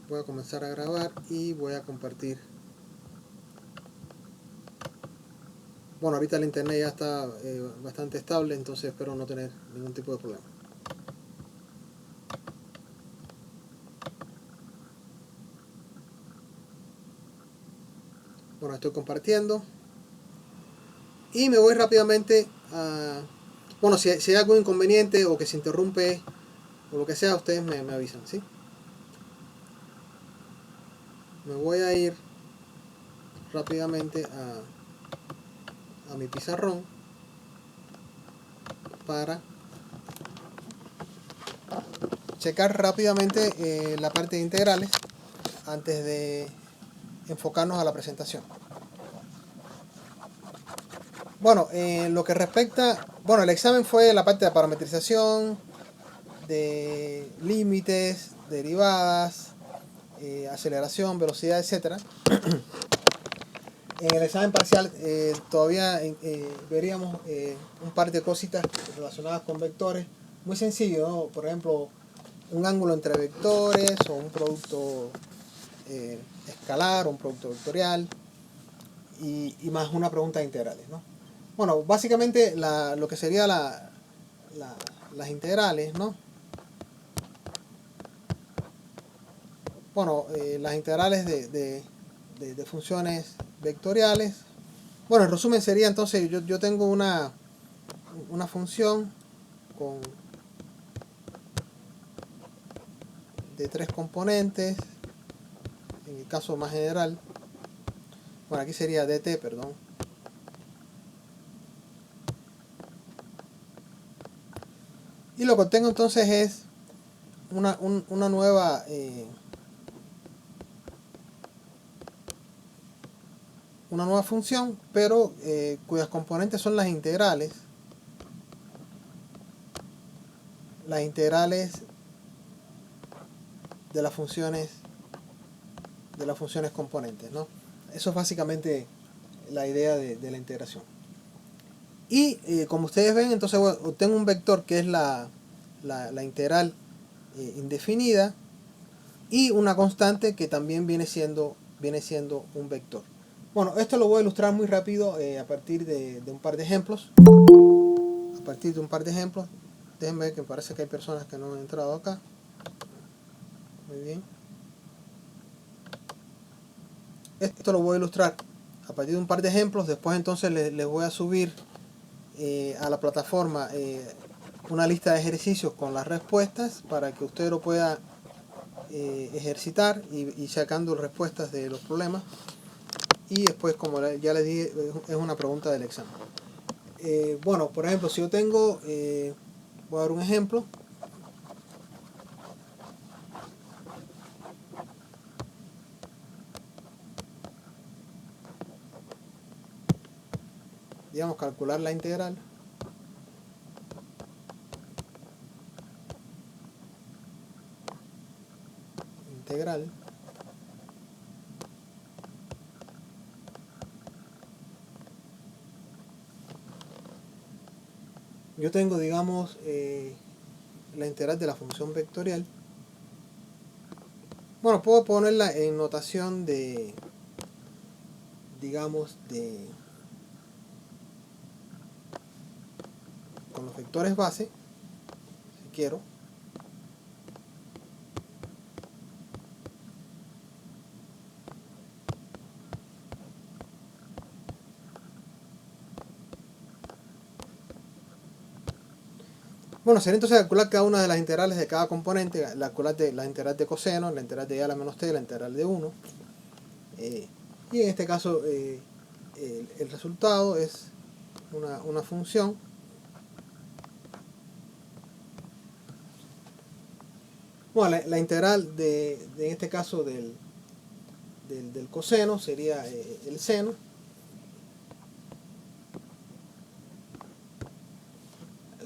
Voy a comenzar a grabar y voy a compartir. Bueno, ahorita el internet ya está bastante estable, entonces espero no tener ningún tipo de problema. Bueno, estoy compartiendo y me voy rápidamente a... Bueno, si hay algún inconveniente o que se interrumpe o lo que sea, ustedes me avisan, ¿sí? Me voy a ir rápidamente a mi pizarrón para checar rápidamente la parte de integrales antes de enfocarnos a la presentación. Bueno, lo que respecta, bueno, el examen fue la parte de parametrización, de límites, derivadas, aceleración, velocidad, etcétera. En el examen parcial todavía veríamos un par de cositas relacionadas con vectores, muy sencillo, ¿no? Por ejemplo, un ángulo entre vectores o un producto escalar o un producto vectorial y más una pregunta de integrales, ¿no? Bueno, básicamente lo que sería las integrales, ¿no? Bueno, las integrales de funciones vectoriales. Bueno, en resumen sería entonces, yo tengo una función de 3 componentes, en el caso más general. Bueno, aquí sería dt, perdón. Y lo que tengo entonces es una nueva función, pero cuyas componentes son las integrales de las funciones componentes, ¿no? Eso es básicamente la idea de la integración. Y como ustedes ven, entonces obtengo un vector que es la integral indefinida y una constante que también viene siendo un vector. Bueno, esto lo voy a ilustrar muy rápido a partir de un par de ejemplos. Déjenme ver que me parece que hay personas que no han entrado acá. Muy bien. Esto lo voy a ilustrar a partir de un par de ejemplos. Después entonces les voy a subir a la plataforma una lista de ejercicios con las respuestas para que usted lo pueda ejercitar y sacando respuestas de los problemas. Y después, como ya les dije, es una pregunta del examen. Bueno, por ejemplo, si yo tengo, voy a dar un ejemplo. Digamos, calcular la integral. Yo tengo, digamos, la integral de la función vectorial. Bueno, puedo ponerla en notación de, digamos, con los vectores base, si quiero. Bueno, sería entonces calcular cada una de las integrales de cada componente, la integral de coseno, la integral de y a la menos t, la integral de 1. Y en este caso el resultado es una función bueno, la integral en este caso del coseno sería el seno.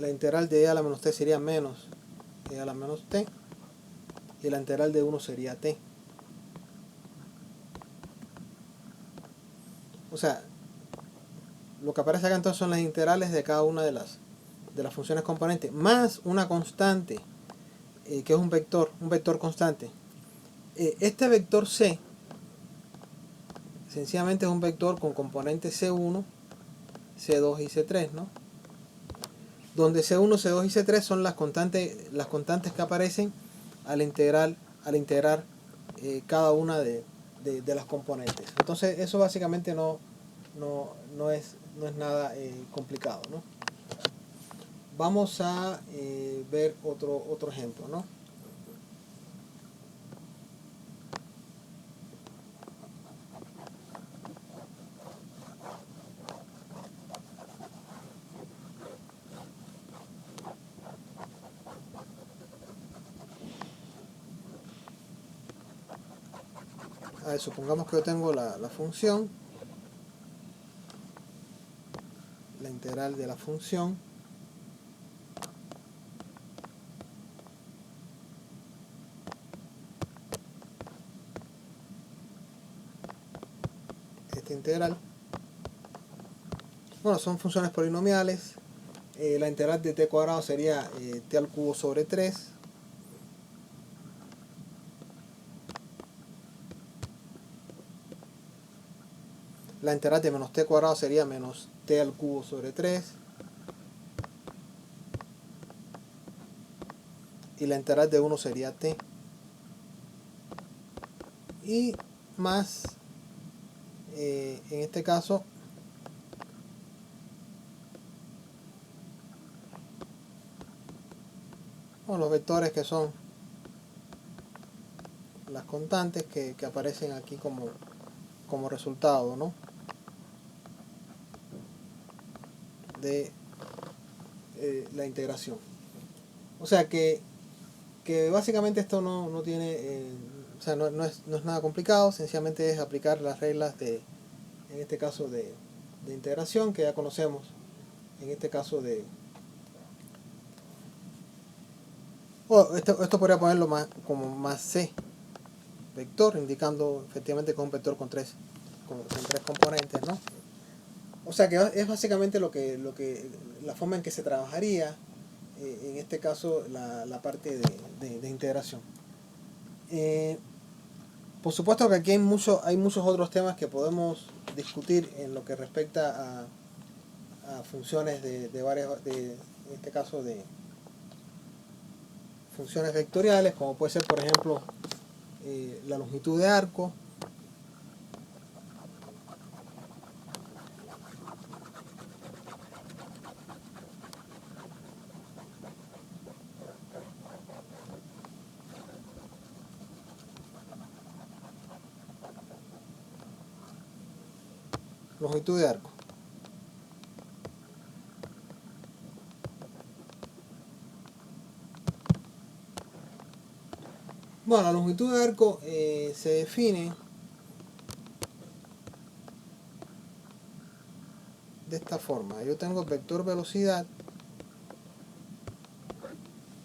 La integral de e a la menos t sería menos e a la menos t. Y la integral de 1 sería t. O sea, lo que aparece acá entonces son las integrales de cada una de las funciones componentes, más una constante, que es un vector constante, Este vector C sencillamente es un vector con componentes C1, C2 y C3, ¿no? Donde C1, C2 y C3 son las constantes que aparecen al integrar cada una de las componentes. Entonces eso básicamente no es nada complicado, ¿no? Vamos a ver otro ejemplo, ¿no? A ver, supongamos que yo tengo la función, la integral de la función, esta integral. Bueno, son funciones polinomiales. La integral de t cuadrado sería t al cubo sobre 3. La integral de menos t cuadrado sería menos t al cubo sobre 3. Y la integral de 1 sería t. Y más, en este caso, los vectores que son las constantes que aparecen aquí como resultado, ¿no? De la integración. O sea que básicamente esto no tiene, o sea, no es nada complicado, sencillamente es aplicar las reglas en este caso de integración que ya conocemos, en este caso esto podría ponerlo como más C vector, indicando efectivamente que es un vector con tres componentes, ¿no? O sea que es básicamente la forma en que se trabajaría en este caso la parte de integración. Por supuesto que aquí hay muchos otros temas que podemos discutir en lo que respecta a funciones en este caso de funciones vectoriales, como puede ser por ejemplo la longitud de arco, longitud de arco. Bueno, la longitud de arco se define de esta forma. Yo tengo el vector velocidad,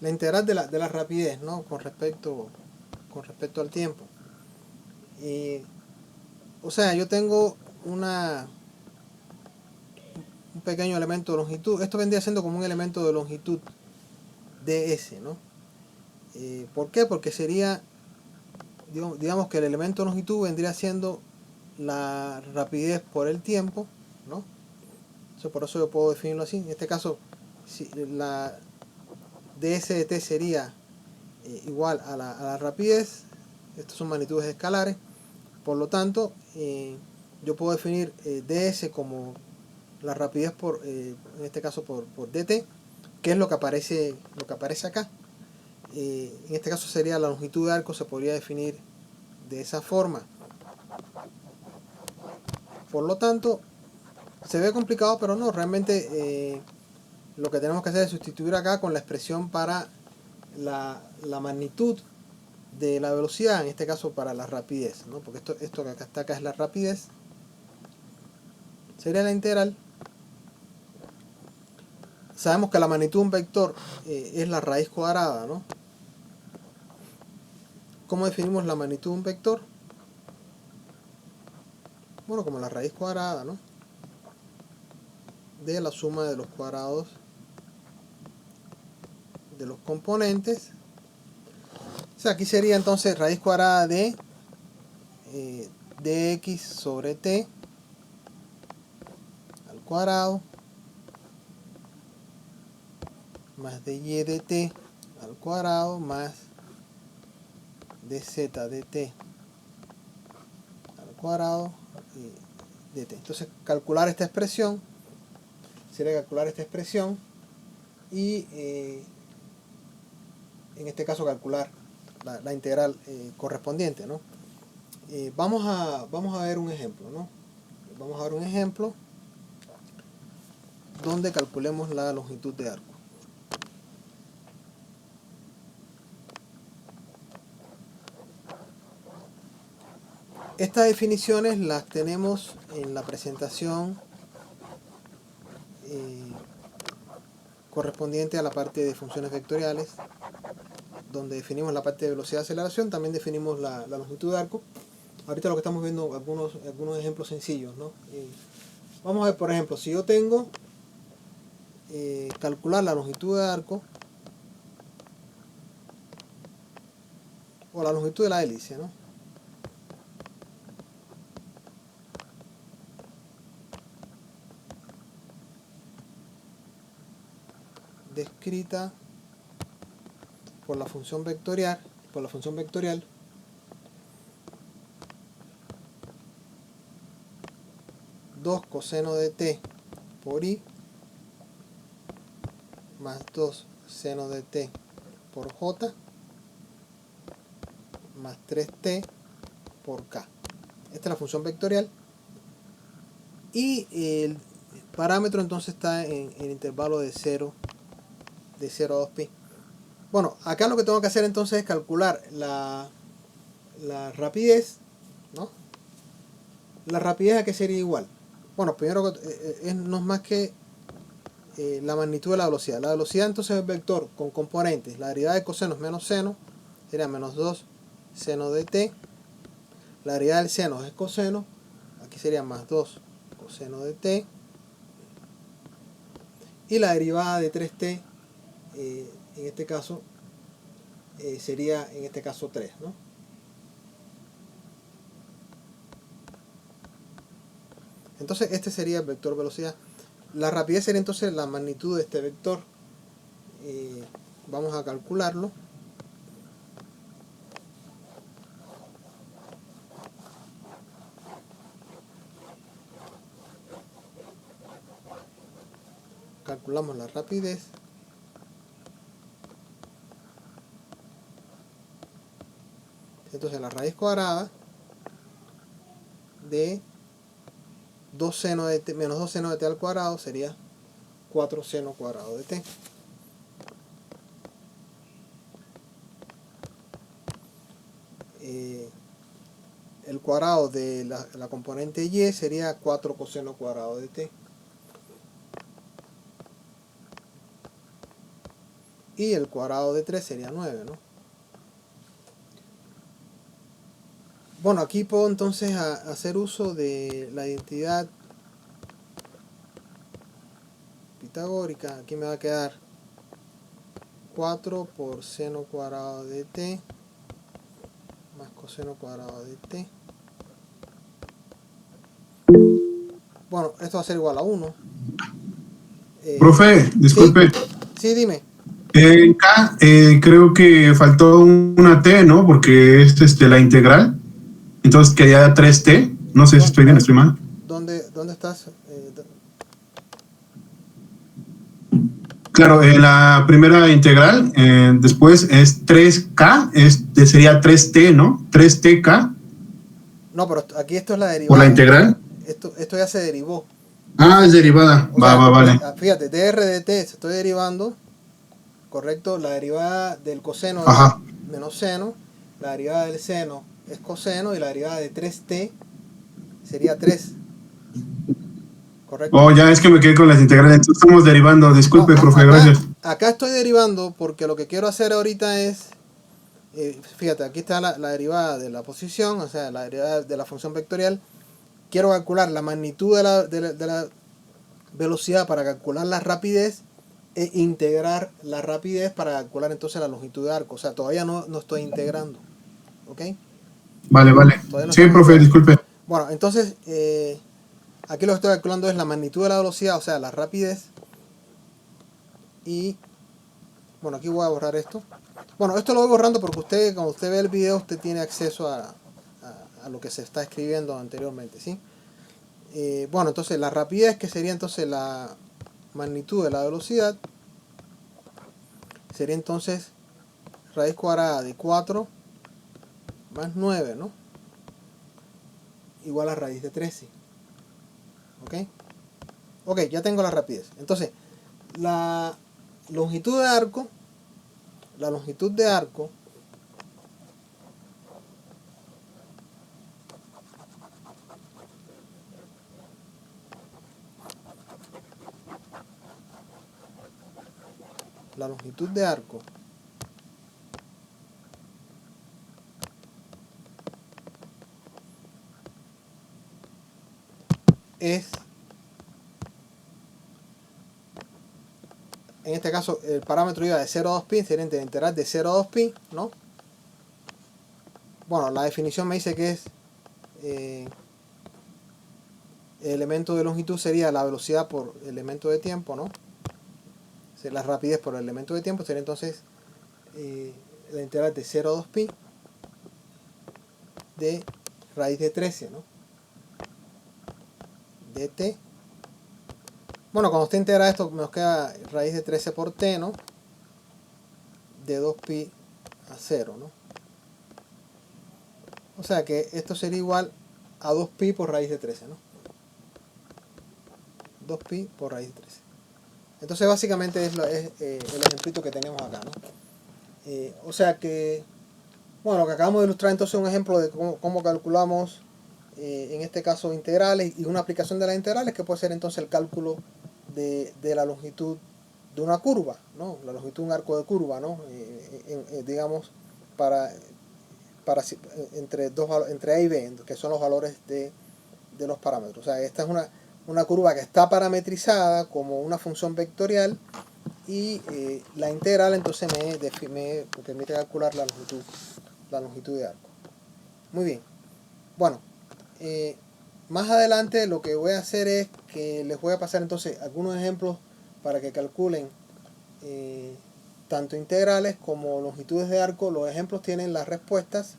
la integral de la rapidez, ¿no? con respecto al tiempo. O sea, yo tengo un pequeño elemento de longitud. Esto vendría siendo como un elemento de longitud ds, ¿no? ¿Por qué? Porque sería, digamos que el elemento de longitud vendría siendo la rapidez por el tiempo, ¿no? Por eso yo puedo definirlo así. En este caso, si la ds de t sería igual a la rapidez. Estas son magnitudes escalares. Por lo tanto, yo puedo definir ds como la rapidez en este caso por dt, que es lo que aparece acá. En este caso sería la longitud de arco, se podría definir de esa forma. Por lo tanto, se ve complicado, pero no, realmente lo que tenemos que hacer es sustituir acá con la expresión para la magnitud de la velocidad, en este caso para la rapidez, ¿no? Porque esto que está acá es la rapidez, sería la integral. Sabemos que la magnitud de un vector es la raíz cuadrada, ¿no? ¿Cómo definimos la magnitud de un vector? Bueno, como la raíz cuadrada, ¿no? De la suma de los cuadrados de los componentes O sea, aquí sería entonces raíz cuadrada de dx sobre t al cuadrado más de y de t al cuadrado más de z de t al cuadrado de t. Entonces calcular esta expresión sería calcular esta expresión y en este caso calcular la integral correspondiente, ¿no? Vamos a ver un ejemplo, ¿no? Vamos a ver un ejemplo donde calculemos la longitud de arco. Estas definiciones las tenemos en la presentación correspondiente a la parte de funciones vectoriales, donde definimos la parte de velocidad de aceleración, también definimos la longitud de arco. Ahorita lo que estamos viendo algunos ejemplos sencillos, ¿no? Vamos a ver, por ejemplo, si yo tengo calcular la longitud de arco o la longitud de la hélice, ¿no? Descrita por la función vectorial, 2 coseno de t por i más 2 seno de t por j más 3t por k. Esta es la función vectorial y el parámetro entonces está en el intervalo de 0 a 2pi. Bueno, acá lo que tengo que hacer entonces es calcular la rapidez, ¿no? La rapidez a qué sería igual. Bueno, primero no es más que la magnitud de la velocidad. La velocidad entonces es vector con componentes. La derivada de coseno es menos seno, sería menos 2 seno de t. La derivada del seno es coseno, aquí sería más 2 coseno de t. Y la derivada de 3t, en este caso, sería en este caso 3, ¿no? Entonces este sería el vector velocidad. La rapidez sería entonces la magnitud de este vector. Vamos a calcularlo. Calculamos la rapidez. Entonces la raíz cuadrada de 2 seno de t menos 2 seno de t al cuadrado sería 4 seno cuadrado de t. El cuadrado de la componente y sería 4 coseno cuadrado de t. Y el cuadrado de 3 sería 9, ¿no? Bueno, aquí puedo entonces hacer uso de la identidad pitagórica. Aquí me va a quedar 4 por seno cuadrado de t más coseno cuadrado de t. Bueno, esto va a ser igual a 1. Profe, disculpe. Sí, dime. En K creo que faltó una T, ¿no? Porque es la integral. Entonces quería 3T. No sé si estoy bien, estoy mal. ¿Dónde estás? Claro, en la primera integral, después es 3K, sería 3T, ¿no? 3TK. No, pero aquí esto es la derivada. ¿Por la integral? Esto ya se derivó. Ah, es derivada. Vale. Fíjate, dr de t se estoy derivando, correcto, la derivada del coseno Ajá. es menos seno, la derivada del seno es coseno y la derivada de 3t sería 3. Correcto. Oh, ya es que me quedé con las integrales. Entonces estamos derivando. Disculpe, No, profe, gracias. Acá estoy derivando porque lo que quiero hacer ahorita es, fíjate, aquí está la derivada de la posición, o sea, la derivada de la función vectorial. Quiero calcular la magnitud de la velocidad para calcular la rapidez e integrar la rapidez para calcular entonces la longitud de arco. O sea, todavía no estoy integrando. ¿Ok? Vale, vale. Todavía no Sí, estamos profe, integrando. disculpe. Bueno, entonces, aquí lo que estoy calculando es la magnitud de la velocidad, o sea, la rapidez. Y, bueno, aquí voy a borrar esto. Bueno, esto lo voy borrando porque usted, cuando usted ve el video, usted tiene acceso a lo que se está escribiendo anteriormente, ¿sí? Bueno, entonces la rapidez, que sería entonces la magnitud de la velocidad, sería entonces raíz cuadrada de 4 más 9, ¿no? Igual a raíz de 13. ¿Ok? Ok, ya tengo la rapidez. Entonces, la longitud de arco, la longitud de arco la longitud de arco es, en este caso, el parámetro iba de 0 a 2pi, sería integral de 0 a 2pi, ¿no? Bueno, la definición me dice que es el elemento de longitud sería la velocidad por elemento de tiempo, ¿no? La rapidez por el elemento de tiempo sería entonces la integral de 0 a 2pi de raíz de 13, ¿no? dt. Bueno, cuando usted integra esto, nos queda raíz de 13 por t, ¿no? De 2pi a 0, ¿no? O sea que esto sería igual a 2pi por raíz de 13, ¿no? 2pi por raíz de 13. Entonces básicamente es el ejemplito que tenemos acá, ¿no? O sea que, bueno, lo que acabamos de ilustrar entonces es un ejemplo de cómo calculamos, en este caso, integrales, y una aplicación de las integrales que puede ser entonces el cálculo de la longitud de una curva, ¿no? La longitud de un arco de curva, ¿no? Digamos, para entre A y B, que son los valores de los parámetros. O sea, esta es una curva que está parametrizada como una función vectorial, y la integral entonces me permite calcular la longitud de arco. Muy bien. Bueno, más adelante lo que voy a hacer es que les voy a pasar entonces algunos ejemplos para que calculen tanto integrales como longitudes de arco. Los ejemplos tienen las respuestas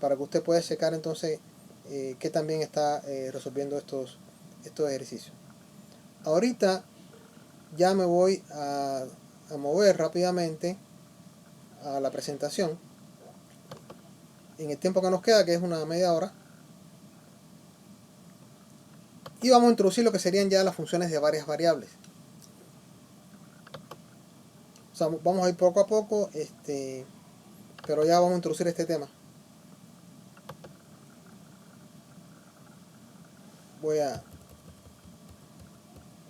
para que usted pueda checar entonces que también está resolviendo estos ejercicios. Ahorita ya me voy a mover rápidamente a la presentación en el tiempo que nos queda, que es una media hora, y vamos a introducir lo que serían ya las funciones de varias variables. O sea, vamos a ir poco a poco, pero ya vamos a introducir este tema.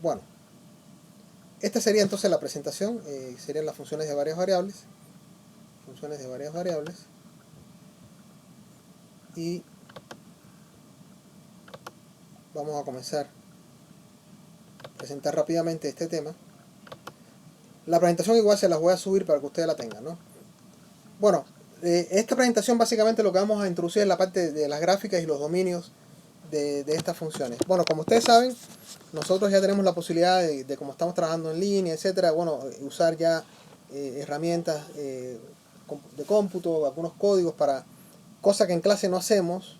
Bueno, esta sería entonces la presentación, serían las funciones de varias variables. Y vamos a comenzar a presentar rápidamente este tema. La presentación igual se las voy a subir para que ustedes la tengan, ¿no? Bueno, esta presentación básicamente lo que vamos a introducir es la parte de las gráficas y los dominios de estas funciones. Bueno, como ustedes saben, nosotros ya tenemos la posibilidad de como estamos trabajando en línea, etcétera, bueno, usar ya herramientas de cómputo, algunos códigos para cosas que en clase no hacemos,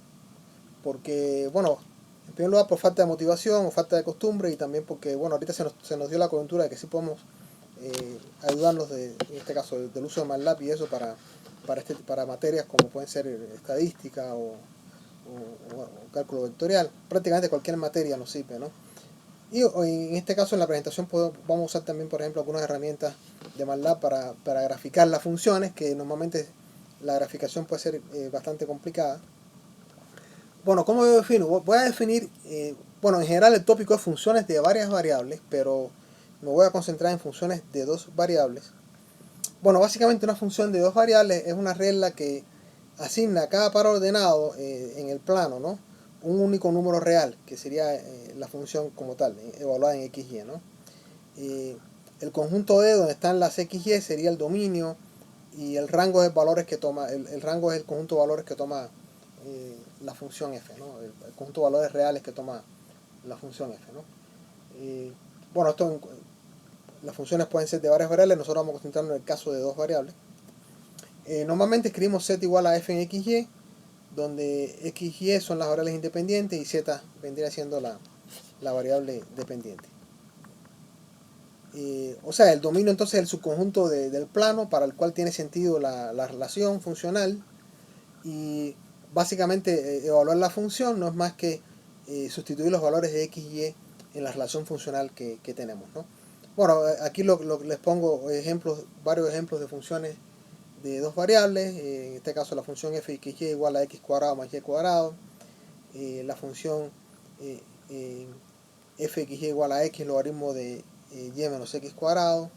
porque, bueno, en primer lugar por falta de motivación o falta de costumbre, y también porque, bueno, ahorita se nos dio la coyuntura de que sí podemos ayudarnos en este caso del uso de MATLAB y eso para materias como pueden ser estadística o cálculo vectorial. Prácticamente cualquier materia nos sirve, ¿no? Y en este caso en la presentación vamos a usar también, por ejemplo, algunas herramientas de MATLAB para graficar las funciones, que normalmente la graficación puede ser bastante complicada. Bueno, ¿cómo yo defino? Voy a definir, bueno, en general el tópico es funciones de varias variables, pero me voy a concentrar en funciones de dos variables. Bueno, básicamente una función de dos variables es una regla que asigna a cada par ordenado en el plano, ¿no?, un único número real, que sería la función como tal, evaluada en x, y, ¿no? el conjunto D donde están las XY sería el dominio, y el rango de valores que toma, el rango es el conjunto de valores que toma la función f, ¿no? El conjunto de valores reales que toma la función f, ¿no? Bueno, las funciones pueden ser de varias variables, nosotros vamos a concentrarnos en el caso de dos variables. Normalmente escribimos z igual a f en xy, donde xy son las variables independientes y z vendría siendo la variable dependiente. O sea, el dominio entonces es el subconjunto del plano para el cual tiene sentido la relación funcional, y básicamente evaluar la función no es más que sustituir los valores de x y y en la relación funcional que tenemos, ¿no? Bueno, aquí les pongo varios ejemplos de funciones de dos variables. En este caso la función f de y igual a x cuadrado más y cuadrado, la función f de y igual a x logaritmo de y menos x cuadrado,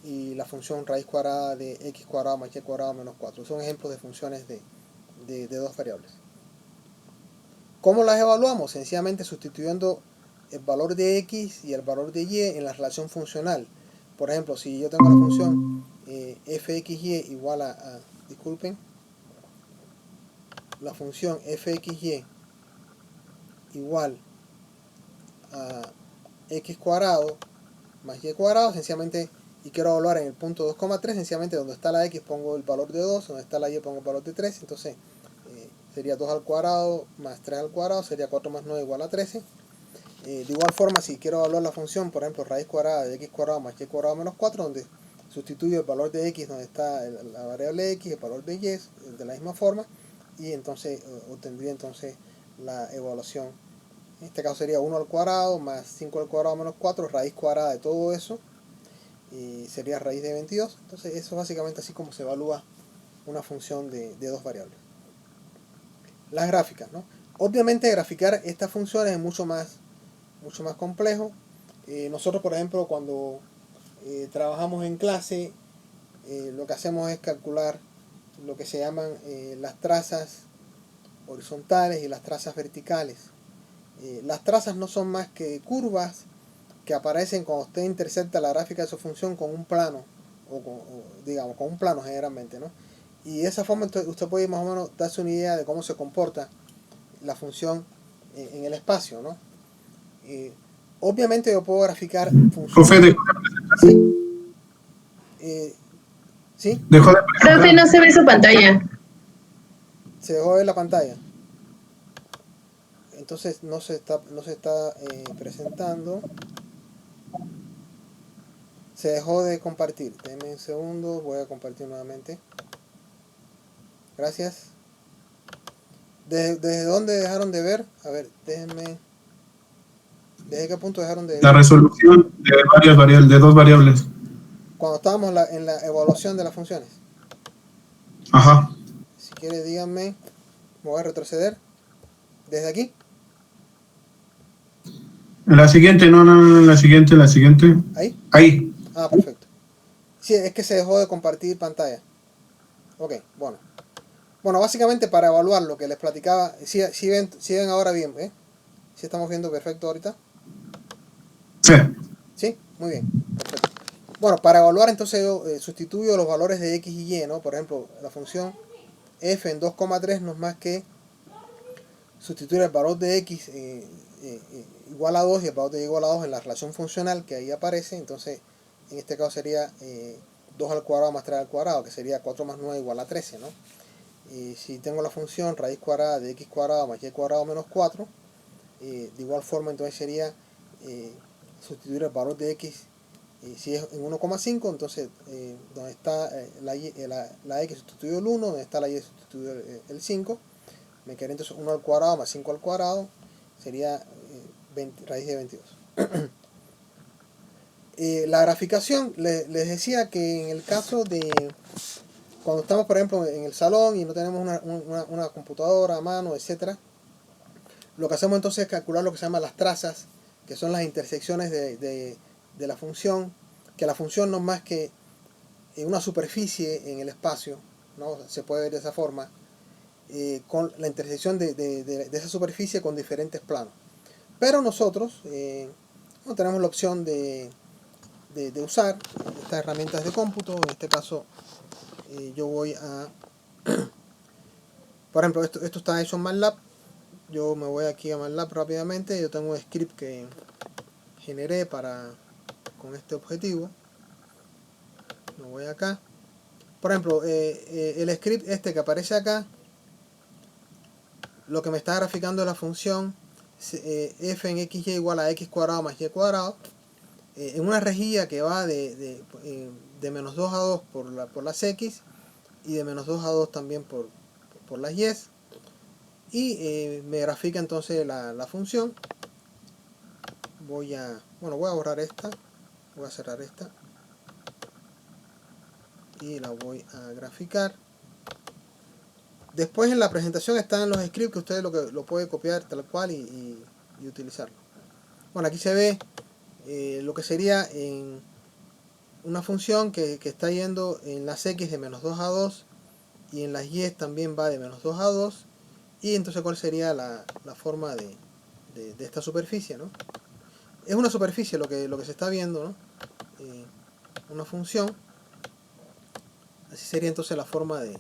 y la función raíz cuadrada de x cuadrado más y cuadrado menos 4. Son ejemplos de funciones de dos variables. ¿Cómo las evaluamos? Sencillamente sustituyendo el valor de x y el valor de y en la relación funcional. Por ejemplo, si yo tengo la función fxy igual disculpen, la función fxy igual a x cuadrado más y cuadrado, sencillamente, y quiero evaluar en el punto 2,3, sencillamente donde está la x pongo el valor de 2, donde está la y pongo el valor de 3, entonces sería 2 al cuadrado más 3 al cuadrado, sería 4 más 9 igual a 13. De igual forma, si quiero evaluar la función, por ejemplo, raíz cuadrada de x cuadrado más y cuadrado menos 4, donde sustituyo el valor de x donde está la variable x, el valor de y de la misma forma, y entonces obtendría entonces la evaluación. En este caso sería 1 al cuadrado más 5 al cuadrado menos 4, raíz cuadrada de todo eso, y sería raíz de 22. Entonces eso es básicamente así como se evalúa una función de dos variables. Las gráficas, ¿no? Obviamente graficar estas funciones es mucho más complejo. Nosotros, por ejemplo, cuando trabajamos en clase, lo que hacemos es calcular lo que se llaman las trazas horizontales y las trazas verticales. Las trazas no son más que curvas que aparecen cuando usted intersecta la gráfica de su función con un plano, digamos, con un plano generalmente, ¿no? Y de esa forma usted puede más o menos darse una idea de cómo se comporta la función en el espacio, ¿no? Obviamente yo puedo graficar funciones. ¿Sí? ¿Sí? Dejó de Profe, no se ve su pantalla. Se dejó de ver la pantalla. Entonces no se está presentando. Se dejó de compartir. Denme un segundo, voy a compartir nuevamente. Gracias. ¿Desde dónde dejaron de ver? A ver, déjenme. ¿Desde qué punto dejaron de ver? La resolución de varias variables, de dos variables. Cuando estábamos en la evaluación de las funciones. Ajá. Si quiere, díganme. Me voy a retroceder. ¿Desde aquí? La siguiente, no, la siguiente. ¿Ahí? Ahí. Ah, perfecto. Sí, es que se dejó de compartir pantalla. Ok, bueno. Bueno, básicamente para evaluar lo que les platicaba, si ven ahora bien, ¿eh? Si estamos viendo perfecto ahorita. Sí. Sí, muy bien. Perfecto. Bueno, para evaluar entonces yo sustituyo los valores de x y y, ¿no? Por ejemplo, la función f en 2,3 no es más que sustituir el valor de x igual a 2 y el valor de y igual a 2 en la relación funcional que ahí aparece. Entonces, en este caso sería 2 al cuadrado más 3 al cuadrado, que sería 4 más 9 igual a 13, ¿no? Y si tengo la función raíz cuadrada de x cuadrado más y cuadrado menos 4, de igual forma entonces sería sustituir el valor de x, si es en 1,5, entonces donde está la x sustituido el 1, donde está la y sustituido el 5, me quedaría entonces 1 al cuadrado más 5 al cuadrado, sería raíz de 22. La graficación, les decía que en el caso de cuando estamos, por ejemplo, en el salón y no tenemos una computadora a mano, etcétera, lo que hacemos entonces es calcular lo que se llama las trazas, que son las intersecciones de la función, que la función no es más que una superficie en el espacio, ¿no? Se puede ver de esa forma, con la intersección de esa superficie con diferentes planos. Pero nosotros no tenemos la opción de de usar estas herramientas de cómputo. En este caso yo voy a, por ejemplo, esto está hecho en MATLAB. Yo me voy aquí a MATLAB rápidamente. Yo tengo un script que generé con este objetivo. Me voy acá. Por ejemplo, el script este que aparece acá, lo que me está graficando es la función f en xy igual a x cuadrado más y cuadrado, en una rejilla que va de menos 2 a 2 por las x, y de menos 2 a 2 también por las y, y me grafica entonces la función. Voy a borrar esta, voy a cerrar esta y la voy a graficar. Después en la presentación están los scripts que ustedes lo pueden copiar tal cual y utilizarlo. Bueno, aquí se ve lo que sería en una función que está yendo en las x de menos 2 a 2 y en las y también va de menos 2 a 2. Y entonces cuál sería la forma de esta superficie, ¿no? Es una superficie lo que se está viendo, ¿no? Una función. Así sería entonces la forma de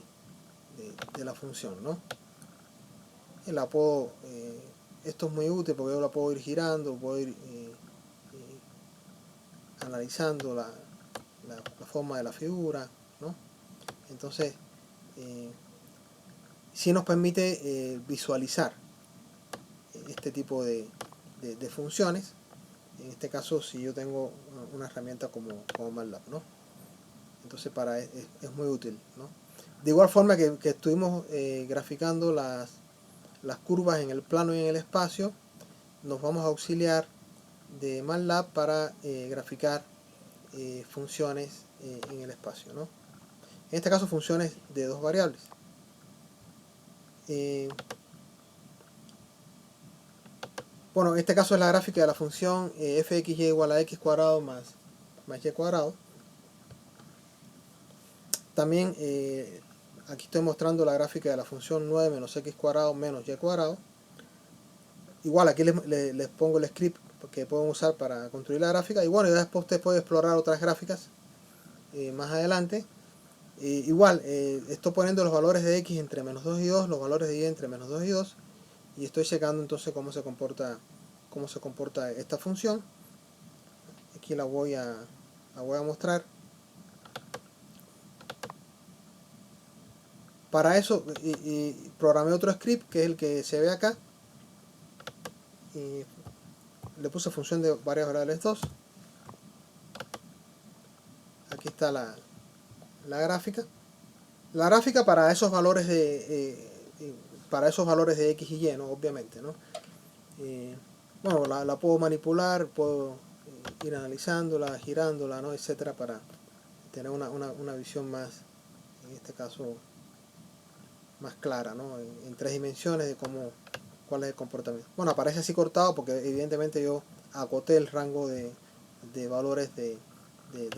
la función, ¿no? Esto es muy útil porque yo la puedo ir girando, puedo ir analizando la forma de la figura, ¿no? Entonces sí nos permite visualizar este tipo de funciones. En este caso, si yo tengo una herramienta como MATLAB, ¿no? Entonces es muy útil, ¿no? De igual forma que estuvimos graficando las curvas en el plano y en el espacio, nos vamos a auxiliar de MATLAB para graficar funciones en el espacio, ¿no? En este caso funciones de dos variables. Bueno, en este caso es la gráfica de la función f de xy igual a x cuadrado más y cuadrado. También aquí estoy mostrando la gráfica de la función 9 menos x cuadrado menos y cuadrado. Igual aquí les pongo el script que pueden usar para construir la gráfica. Y bueno, ya después usted puede explorar otras gráficas más adelante. Igual, estoy poniendo los valores de x entre menos 2 y 2, los valores de y entre menos 2 y 2. Y estoy checando entonces cómo se comporta esta función. Aquí la voy a mostrar. Para eso programé otro script que es el que se ve acá. Le puse función de varias variables 2. Aquí está la gráfica. La gráfica para esos valores de x y y, ¿no? Obviamente, ¿no? Bueno, la puedo manipular, puedo ir analizándola, girándola, ¿no? Etcétera, para tener una visión más, en este caso, más clara, ¿no? En 3 dimensiones de cuál es el comportamiento. Bueno, aparece así cortado porque evidentemente yo acoté el rango de valores de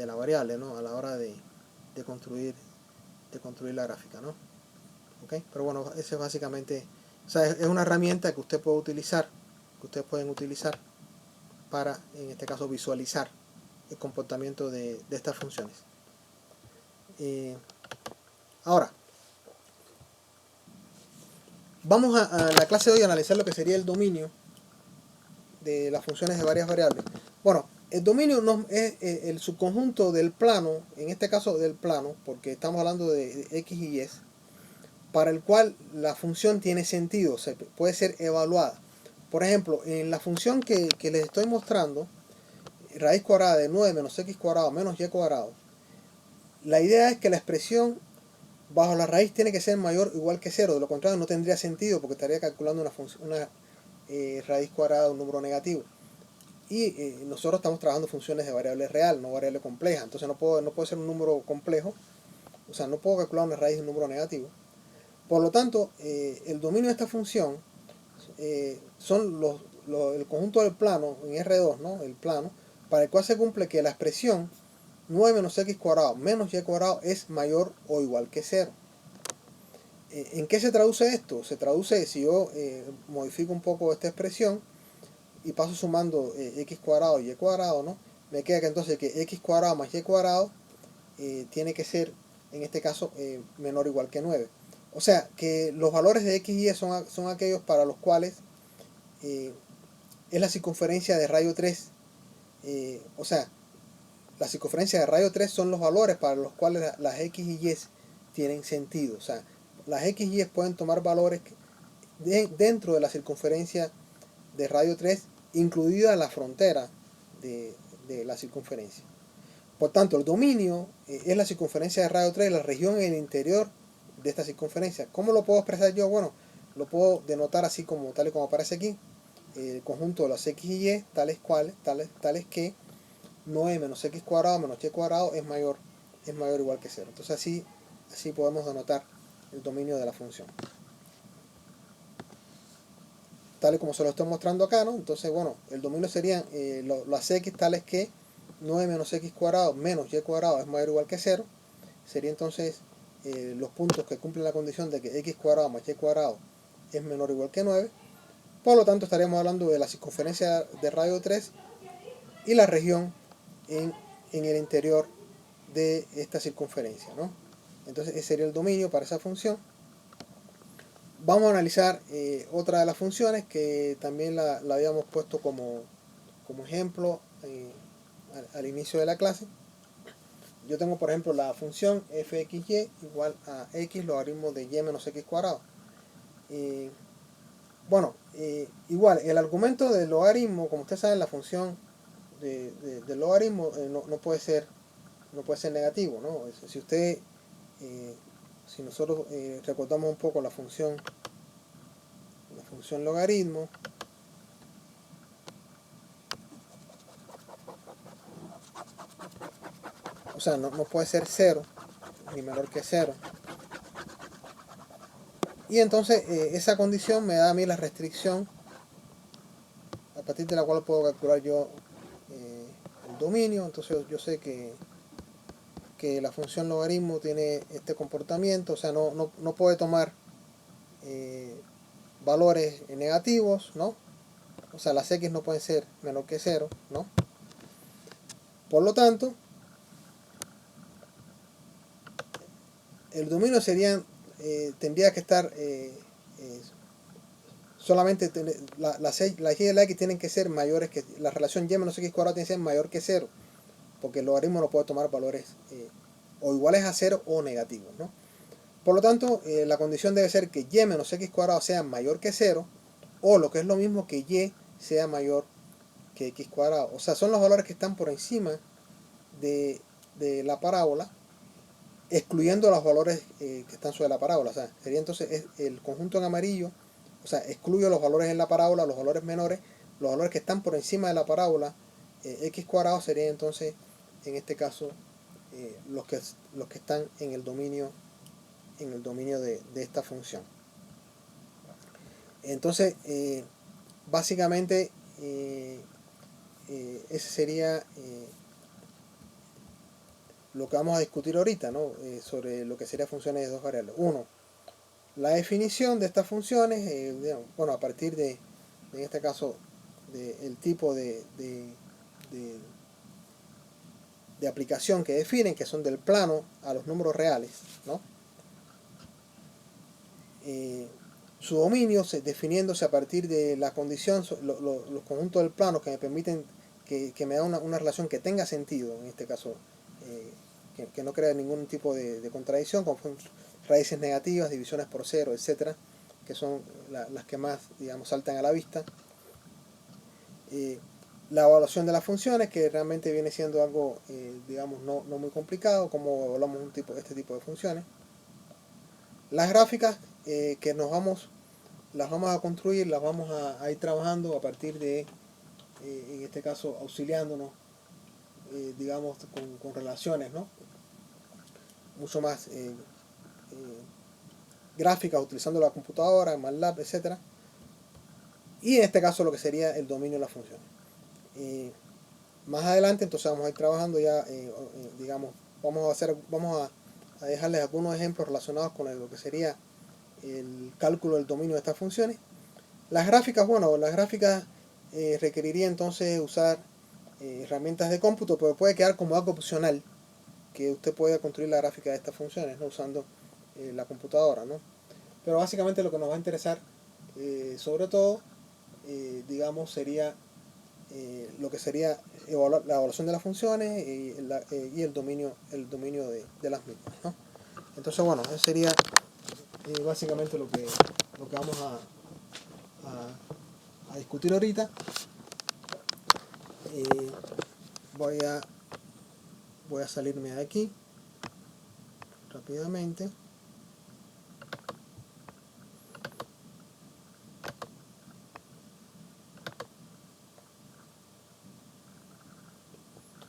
la variable, ¿no? A la hora de construir la gráfica, ¿no? ¿Okay? Pero bueno, ese es básicamente, o sea, es una herramienta que usted puede utilizar, que ustedes pueden utilizar para, en este caso, visualizar el comportamiento de estas funciones. Ahora, vamos a la clase de hoy a analizar lo que sería el dominio de las funciones de varias variables. Bueno, el dominio no es el subconjunto del plano, en este caso del plano, porque estamos hablando de x y y, para el cual la función tiene sentido, o sea, puede ser evaluada. Por ejemplo, en la función que les estoy mostrando, raíz cuadrada de 9 menos x cuadrado menos y cuadrado, la idea es que la expresión bajo la raíz tiene que ser mayor o igual que 0, de lo contrario no tendría sentido porque estaría calculando una raíz cuadrada de un número negativo. Y nosotros estamos trabajando funciones de variable real, no variable compleja, entonces no puede ser un número complejo, o sea, no puedo calcular una raíz de un número negativo. Por lo tanto, el dominio de esta función son el conjunto del plano en R2, ¿no? El plano, para el cual se cumple que la expresión 9 menos x cuadrado menos y cuadrado es mayor o igual que 0. ¿En qué se traduce esto? Se traduce, si yo modifico un poco esta expresión y paso sumando x cuadrado y cuadrado, ¿no? me queda que entonces que x cuadrado más y cuadrado tiene que ser, en este caso, menor o igual que 9. O sea, que los valores de x y y son aquellos para los cuales es la circunferencia de radio 3. O sea, la circunferencia de radio 3 son los valores para los cuales las x y y tienen sentido. O sea, las x y y pueden tomar valores dentro de la circunferencia de radio 3, incluida la frontera de la circunferencia. Por tanto, el dominio es la circunferencia de radio 3, la región en el interior de esta circunferencia. ¿Cómo lo puedo expresar yo? Bueno, lo puedo denotar así tal y como aparece aquí. El conjunto de las x y y tales que 9 menos x cuadrado menos y cuadrado es mayor o igual que 0. Entonces así podemos denotar el dominio de la función. Tal y como se lo estoy mostrando acá, ¿no? Entonces, bueno, el dominio serían las x tales que 9 menos x cuadrado menos y cuadrado es mayor o igual que 0. Sería entonces los puntos que cumplen la condición de que x cuadrado más y cuadrado es menor o igual que 9. Por lo tanto, estaríamos hablando de la circunferencia de radio 3 y la región en el interior de esta circunferencia, ¿no? Entonces, ese sería el dominio para esa función. Vamos a analizar otra de las funciones que también la habíamos puesto como ejemplo al inicio de la clase. Yo tengo, por ejemplo, la función fxy igual a x logaritmo de y menos x cuadrado. Bueno, igual, el argumento del logaritmo, como ustedes saben, la función del logaritmo no puede ser negativo, ¿no? Si nosotros recordamos un poco la función logaritmo, o sea, no puede ser 0 ni menor que 0. Y entonces esa condición me da a mí la restricción a partir de la cual puedo calcular yo el dominio. Entonces yo sé que la función logaritmo tiene este comportamiento, o sea, no puede tomar valores negativos, ¿no? O sea, las x no pueden ser menor que 0, ¿no? Por lo tanto, el dominio tendría que estar solamente las y y la x tienen que ser mayores que la relación y menos x cuadrado tiene que ser mayor que 0, porque el logaritmo no puede tomar valores o iguales a 0 o negativos, ¿no? Por lo tanto, la condición debe ser que y menos x cuadrado sea mayor que 0, o lo que es lo mismo que y sea mayor que x cuadrado. O sea, son los valores que están por encima de la parábola, excluyendo los valores que están sobre la parábola. O sea, sería entonces el conjunto en amarillo, o sea, excluyo los valores en la parábola, los valores menores, los valores que están por encima de la parábola, x cuadrado serían entonces, en este caso, los que están en el dominio de esta función. Entonces, básicamente, ese sería lo que vamos a discutir ahorita, ¿no? Sobre lo que serían funciones de dos variables. Uno, la definición de estas funciones, bueno, a partir en este caso, del tipo de aplicación que definen, que son del plano a los números reales, ¿no? Su dominio definiéndose a partir de la condición, los conjuntos del plano que me permiten, que me da una relación que tenga sentido, en este caso, que no crea ningún tipo de contradicción, como raíces negativas, divisiones por cero, etcétera, que son las que más, digamos, saltan a la vista. La evaluación de las funciones, que realmente viene siendo algo, digamos, no muy complicado, como evaluamos este tipo de funciones. Las gráficas que las vamos a construir, las vamos a ir trabajando a partir de, en este caso, auxiliándonos, digamos, con relaciones, ¿no? Mucho más gráficas, utilizando la computadora, MATLAB, etc. Y en este caso lo que sería el dominio de las funciones. Más adelante entonces vamos a ir trabajando ya, digamos, vamos a dejarles algunos ejemplos relacionados con lo que sería el cálculo del dominio de estas funciones. Las gráficas, bueno, requeriría entonces usar herramientas de cómputo, pero puede quedar como algo opcional, que usted pueda construir la gráfica de estas funciones, ¿no? Usando la computadora, ¿no? Pero básicamente lo que nos va a interesar, sobre todo, digamos, sería lo que sería la evaluación de las funciones y el dominio de las mismas, ¿no? Entonces, bueno, eso sería básicamente lo que vamos a discutir ahorita. Voy a salirme de aquí rápidamente.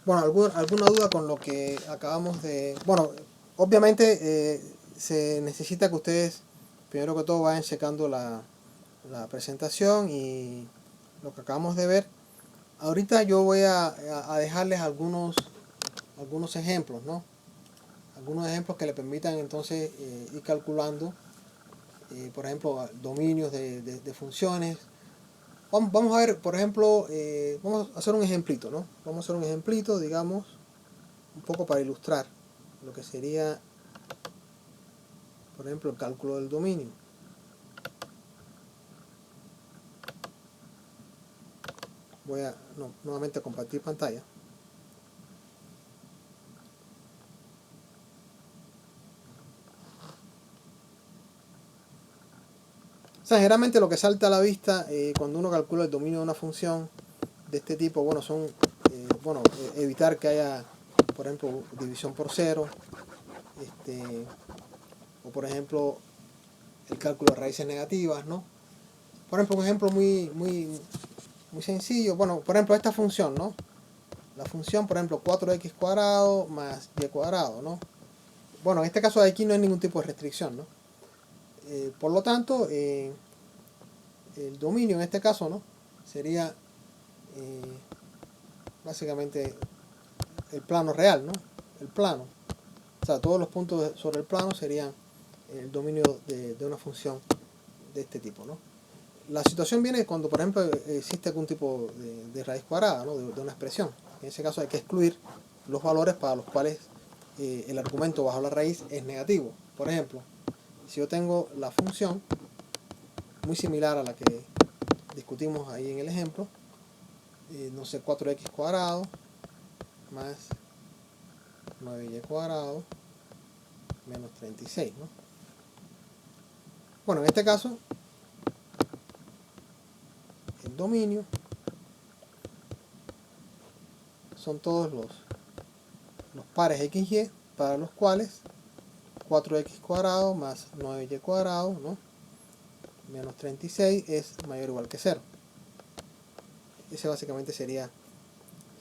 Bueno, ¿alguna duda con lo que acabamos de...? Bueno, obviamente se necesita que ustedes, primero que todo, vayan checando la presentación y lo que acabamos de ver. Ahorita yo voy a dejarles algunos ejemplos, ¿no? Algunos ejemplos que le permitan entonces ir calculando, por ejemplo, dominios de funciones. Vamos a ver, por ejemplo, vamos a hacer un ejemplito, ¿no? Vamos a hacer un ejemplito, digamos, un poco para ilustrar lo que sería, por ejemplo, el cálculo del dominio. Voy a nuevamente compartir pantalla. O sea, generalmente lo que salta a la vista cuando uno calcula el dominio de una función de este tipo, bueno, son, evitar que haya, por ejemplo, división por cero, o por ejemplo, el cálculo de raíces negativas, ¿no? Por ejemplo, un ejemplo muy sencillo, bueno, por ejemplo, esta función, ¿no? La función, por ejemplo, 4x cuadrado más y cuadrado, ¿no? Bueno, en este caso de aquí no hay ningún tipo de restricción, ¿no? Por lo tanto, el dominio en este caso, ¿no? Sería básicamente el plano real, ¿no? El plano. O sea, todos los puntos sobre el plano serían el dominio de una función de este tipo, ¿no? La situación viene cuando, por ejemplo, existe algún tipo de raíz cuadrada, ¿no? De una expresión. En ese caso hay que excluir los valores para los cuales el argumento bajo la raíz es negativo. Por ejemplo, si yo tengo la función muy similar a la que discutimos ahí en el ejemplo, no sé, 4x cuadrado más 9y cuadrado menos 36, ¿no? Bueno, en este caso, el dominio son todos los pares XY para los cuales 4x cuadrado más 9y cuadrado, ¿no? Menos 36 es mayor o igual que 0. Ese básicamente sería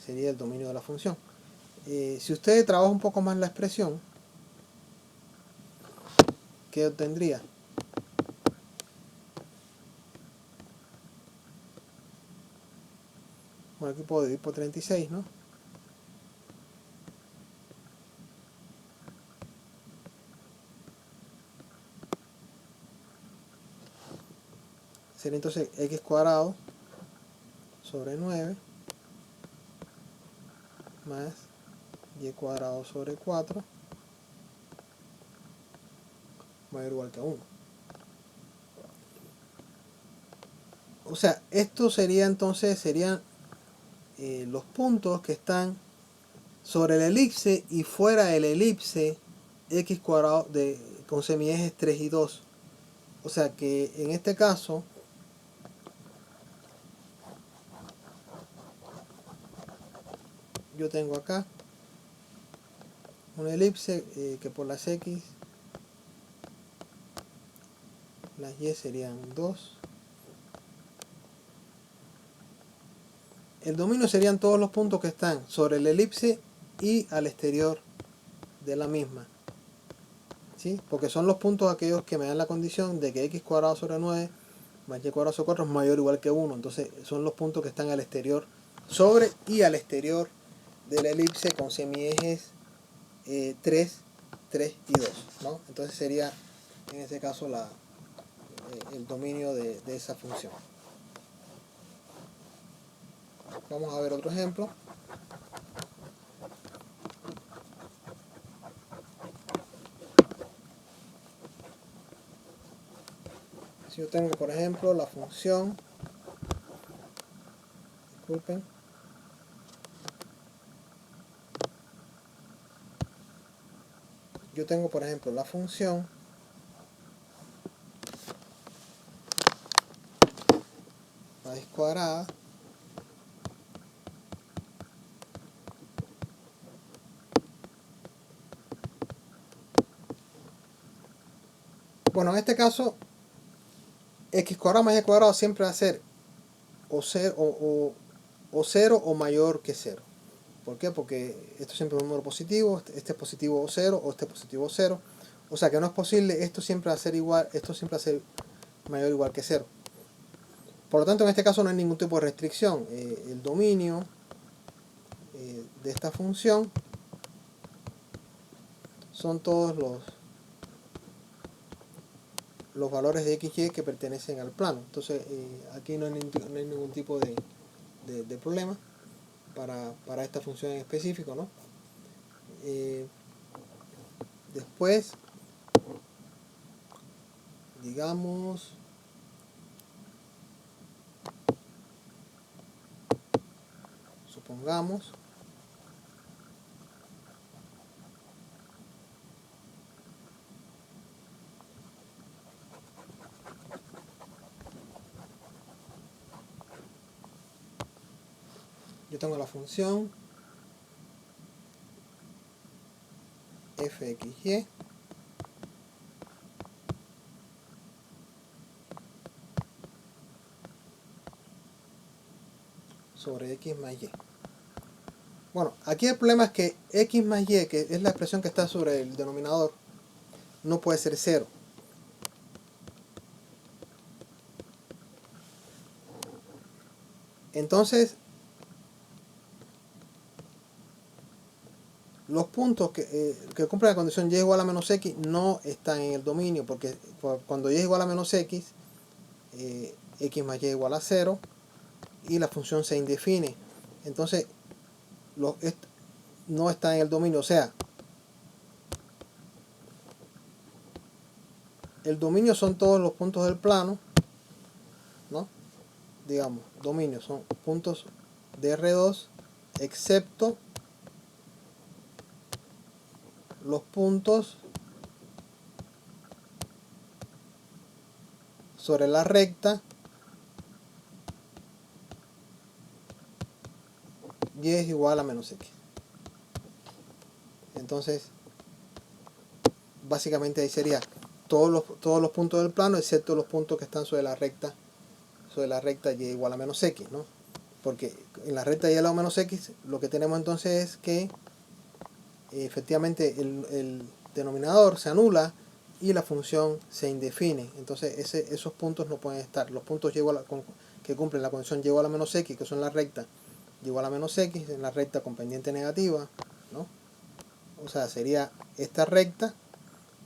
el dominio de la función. Si usted trabaja un poco más la expresión, ¿qué obtendría? Bueno, aquí puedo dividir por 36, ¿no? Sería entonces x cuadrado sobre 9 más y cuadrado sobre 4 mayor o igual que 1. O sea, esto sería entonces, serían los puntos que están sobre el elipse y fuera del elipse x cuadrado con semiejes 3 y 2. O sea que en este caso yo tengo acá una elipse que por las x las y serían 2. El dominio serían todos los puntos que están sobre el elipse y al exterior de la misma, ¿sí? Porque son los puntos aquellos que me dan la condición de que x cuadrado sobre 9 más y cuadrado sobre 4 es mayor o igual que 1. Entonces son los puntos que están al exterior, sobre y al exterior de la elipse con semiejes 3 y 2, ¿no? Entonces sería en este caso el dominio de esa función. Vamos a ver otro ejemplo. Si yo tengo, por ejemplo, la función, disculpen, yo tengo, por ejemplo, la función raíz cuadrada bueno, en este caso x cuadrado más y cuadrado siempre va a ser o 0 o mayor que 0. ¿Por qué? Porque esto siempre es un número positivo, este es positivo o 0 o este es positivo o 0. O sea que no es posible, esto siempre va a ser igual, esto siempre va a ser mayor o igual que 0. Por lo tanto, en este caso no hay ningún tipo de restricción. El dominio de esta función son todos los valores de x y que pertenecen al plano. Entonces aquí no hay ningún tipo de problema para esta función en específico, ¿no? Después, digamos, supongamos yo tengo la función fxy sobre x más y. Bueno, aquí el problema es que x más y, que es la expresión que está sobre el denominador, no puede ser 0. Entonces, los puntos que cumplen la condición y igual a menos x no están en el dominio, porque cuando y es igual a menos x, x más y igual a 0, y la función se indefine. Entonces, no está en el dominio. O sea, el dominio son todos los puntos del plano, ¿no? Digamos, dominio son puntos de R2, excepto los puntos sobre la recta y es igual a menos x. Entonces, básicamente ahí sería todos los puntos del plano, excepto los puntos que están sobre la recta y igual a menos x, ¿no? Porque en la recta y al lado menos x, lo que tenemos entonces es que efectivamente el denominador se anula y la función se indefine. Entonces esos puntos no pueden estar. Los puntos que cumplen la condición y igual a menos x, que son la recta y igual a menos x, en la recta con pendiente negativa, ¿no? O sea, sería esta recta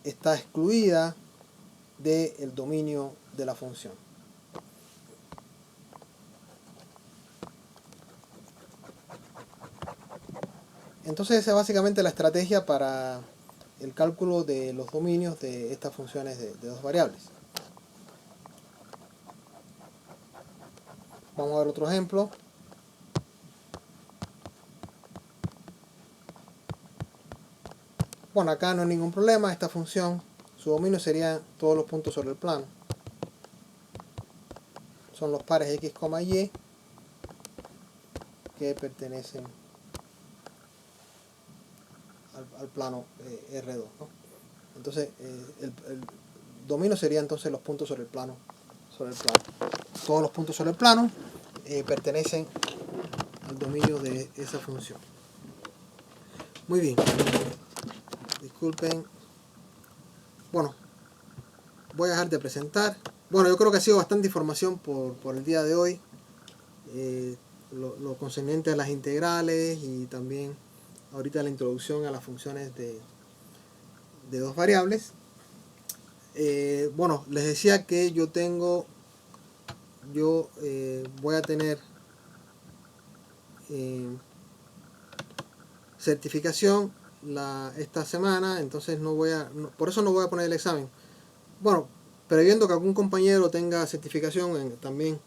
está excluida del dominio de la función. Entonces esa es básicamente la estrategia para el cálculo de los dominios de estas funciones de dos variables. Vamos a ver otro ejemplo. Bueno, acá no hay ningún problema. Esta función, su dominio sería todos los puntos sobre el plano. Son los pares x, y que pertenecen al plano R2, ¿no? Entonces el dominio sería entonces los puntos sobre el plano. Todos los puntos sobre el plano pertenecen al dominio de esa función. Muy bien. Disculpen. Bueno, voy a dejar de presentar. Bueno, yo creo que ha sido bastante información por el día de hoy. Lo concerniente a las integrales y también ahorita la introducción a las funciones de dos variables. Bueno, les decía que yo voy a tener certificación esta semana, entonces por eso no voy a poner el examen. Bueno, previendo que algún compañero tenga certificación también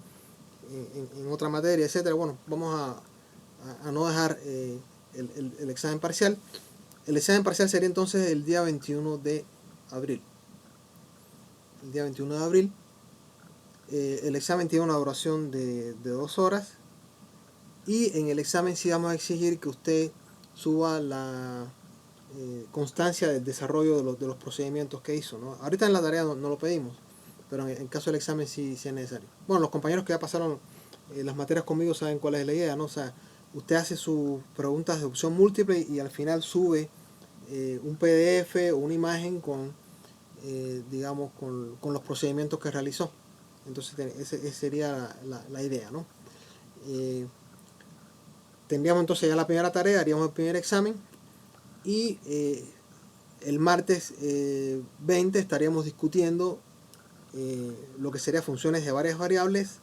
en otra materia, etcétera, bueno, vamos a no dejar el examen parcial. El examen parcial sería entonces el día 21 de abril. El día 21 de abril. El examen tiene una duración de 2 horas. Y en el examen sí vamos a exigir que usted suba la constancia del desarrollo de los procedimientos que hizo, ¿no? Ahorita en la tarea no lo pedimos, pero en caso del examen sí es necesario. Bueno, los compañeros que ya pasaron las materias conmigo saben cuál es la idea, ¿no? O sea, usted hace sus preguntas de opción múltiple y al final sube un PDF o una imagen con, digamos, con los procedimientos que realizó. Entonces esa sería la idea, ¿no? Tendríamos entonces ya la primera tarea, haríamos el primer examen y el martes 20 estaríamos discutiendo lo que serían funciones de varias variables,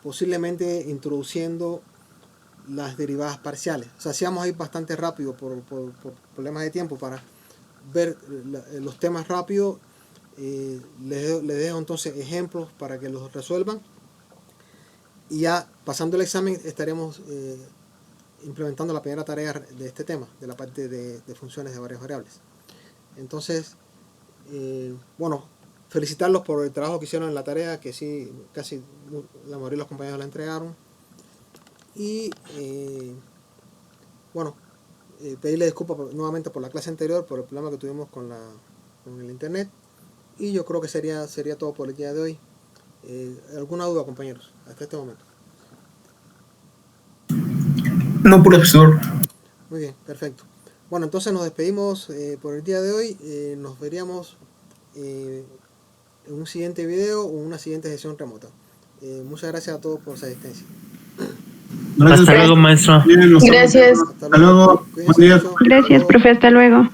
posiblemente introduciendo las derivadas parciales. O sea, si vamos a ir bastante rápido por problemas de tiempo para ver los temas rápido. Les dejo entonces ejemplos para que los resuelvan y ya pasando el examen estaremos implementando la primera tarea de este tema, de la parte de funciones de varias variables. Entonces, bueno, felicitarlos por el trabajo que hicieron en la tarea, que sí, casi la mayoría de los compañeros la entregaron. Y, bueno, pedirle disculpas nuevamente por la clase anterior, por el problema que tuvimos con el internet. Y yo creo que sería todo por el día de hoy. ¿Alguna duda, compañeros, hasta este momento? No, profesor. Muy bien, perfecto. Bueno, entonces nos despedimos por el día de hoy. Nos veríamos en un siguiente video o en una siguiente sesión remota. Muchas gracias a todos por su asistencia. Gracias. Hasta luego, maestro. Bien, Gracias. Hasta luego. Cuídense mucho. Gracias, profe. Hasta luego.